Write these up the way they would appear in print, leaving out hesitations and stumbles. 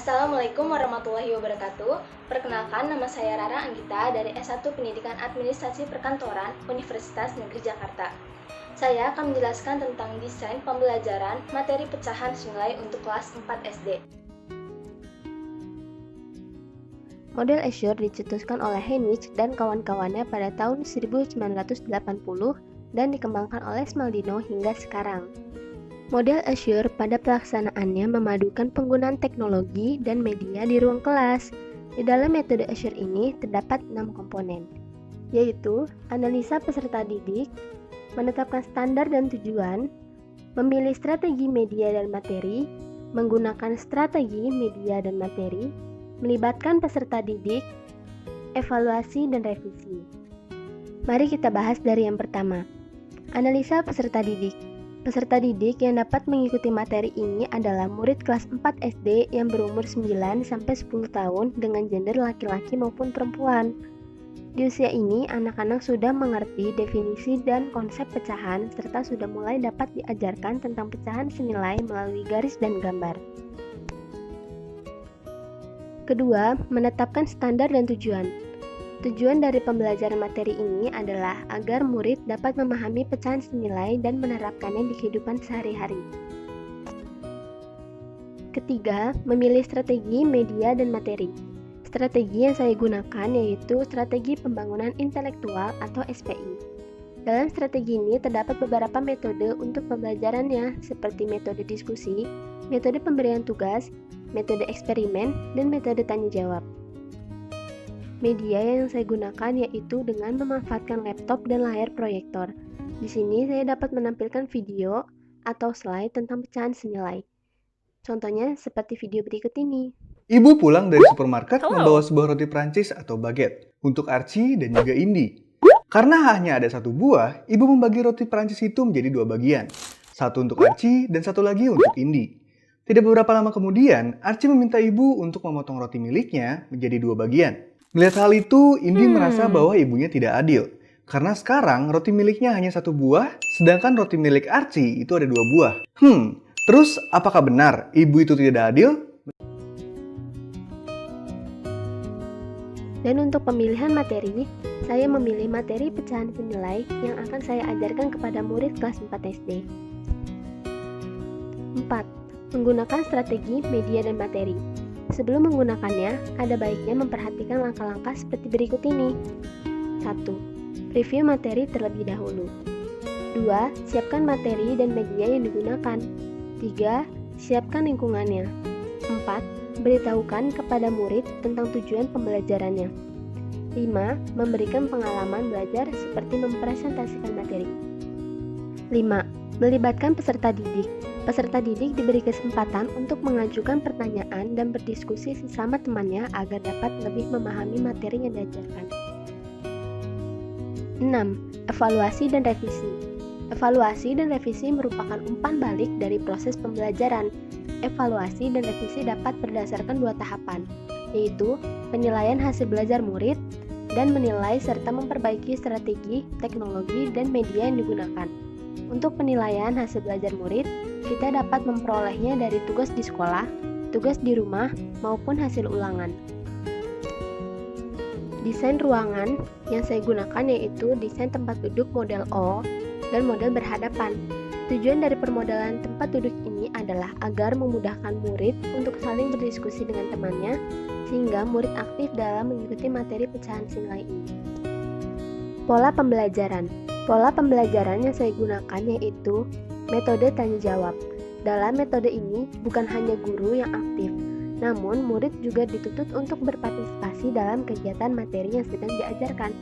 Assalamualaikum warahmatullahi wabarakatuh. Perkenalkan, nama saya Rara Anggita dari S1 Pendidikan Administrasi Perkantoran Universitas Negeri Jakarta. Saya akan menjelaskan tentang desain pembelajaran materi pecahan senilai untuk kelas 4 SD. Model Azure dicetuskan oleh Heinrich dan kawan-kawannya pada tahun 1980 dan dikembangkan oleh Smaldino hingga sekarang. Model Azure pada pelaksanaannya memadukan penggunaan teknologi dan media di ruang kelas. Di dalam metode Azure ini terdapat 6 komponen, yaitu analisa peserta didik, menetapkan standar dan tujuan, memilih strategi media dan materi, menggunakan strategi media dan materi, melibatkan peserta didik, evaluasi dan revisi. Mari kita bahas dari yang pertama, analisa peserta didik. Peserta didik yang dapat mengikuti materi ini adalah murid kelas 4 SD yang berumur 9-10 tahun dengan gender laki-laki maupun perempuan. Di usia ini, anak-anak sudah mengerti definisi dan konsep pecahan serta sudah mulai dapat diajarkan tentang pecahan senilai melalui garis dan gambar. Kedua, menetapkan standar dan tujuan. Tujuan dari pembelajaran materi ini adalah agar murid dapat memahami pecahan senilai dan menerapkannya di kehidupan sehari-hari. Ketiga, memilih strategi, media, dan materi. Strategi yang saya gunakan yaitu strategi pembangunan intelektual atau SPI. Dalam strategi ini terdapat beberapa metode untuk pembelajarannya seperti metode diskusi, metode pemberian tugas, metode eksperimen, dan metode tanya jawab. Media yang saya gunakan yaitu dengan memanfaatkan laptop dan layar proyektor. Di sini saya dapat menampilkan video atau slide tentang pecahan senilai. Contohnya seperti video berikut ini. Ibu pulang dari supermarket membawa sebuah roti Prancis atau baguette untuk Archie dan juga Indy. Karena hanya ada satu buah, ibu membagi roti Prancis itu menjadi dua bagian. Satu untuk Archie dan satu lagi untuk Indy. Tidak beberapa lama kemudian, Archie meminta ibu untuk memotong roti miliknya menjadi dua bagian. Melihat hal itu, Indy merasa bahwa ibunya tidak adil. Karena sekarang roti miliknya hanya satu buah, sedangkan roti milik Archie itu ada dua buah. Terus apakah benar ibu itu tidak adil? Dan untuk pemilihan materi, saya memilih materi pecahan senilai yang akan saya ajarkan kepada murid kelas 4 SD. 4. Menggunakan strategi, media, dan materi. Sebelum menggunakannya, ada baiknya memperhatikan langkah-langkah seperti berikut ini. 1. Review materi terlebih dahulu. 2. Siapkan materi dan media yang digunakan. 3. Siapkan lingkungannya. 4. Beritahukan kepada murid tentang tujuan pembelajarannya. 5. Memberikan pengalaman belajar seperti mempresentasikan materi. 5. Melibatkan peserta didik. Peserta didik diberi kesempatan untuk mengajukan pertanyaan dan berdiskusi sesama temannya agar dapat lebih memahami materi yang diajarkan. 6. Evaluasi dan revisi. Evaluasi dan revisi merupakan umpan balik dari proses pembelajaran. Evaluasi dan revisi dapat berdasarkan dua tahapan, yaitu penilaian hasil belajar murid dan menilai serta memperbaiki strategi, teknologi, dan media yang digunakan. Untuk penilaian hasil belajar murid, kita dapat memperolehnya dari tugas di sekolah, tugas di rumah, maupun hasil ulangan. Desain ruangan yang saya gunakan yaitu desain tempat duduk model O dan model berhadapan. Tujuan dari permodalan tempat duduk ini adalah agar memudahkan murid untuk saling berdiskusi dengan temannya, sehingga murid aktif dalam mengikuti materi pecahan senilai ini. Pola pembelajaran. Pola pembelajaran yang saya gunakan yaitu metode tanya jawab. Dalam metode ini, bukan hanya guru yang aktif, namun murid juga dituntut untuk berpartisipasi dalam kegiatan materi yang sedang diajarkan.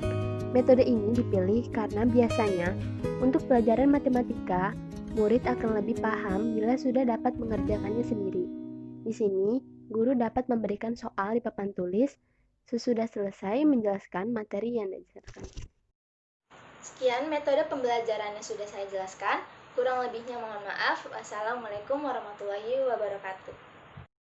Metode ini dipilih karena biasanya, untuk pelajaran matematika, murid akan lebih paham bila sudah dapat mengerjakannya sendiri. Di sini, guru dapat memberikan soal di papan tulis sesudah selesai menjelaskan materi yang diajarkan. Sekian metode pembelajaran yang sudah saya jelaskan. Kurang lebihnya mohon maaf. Wassalamualaikum warahmatullahi wabarakatuh.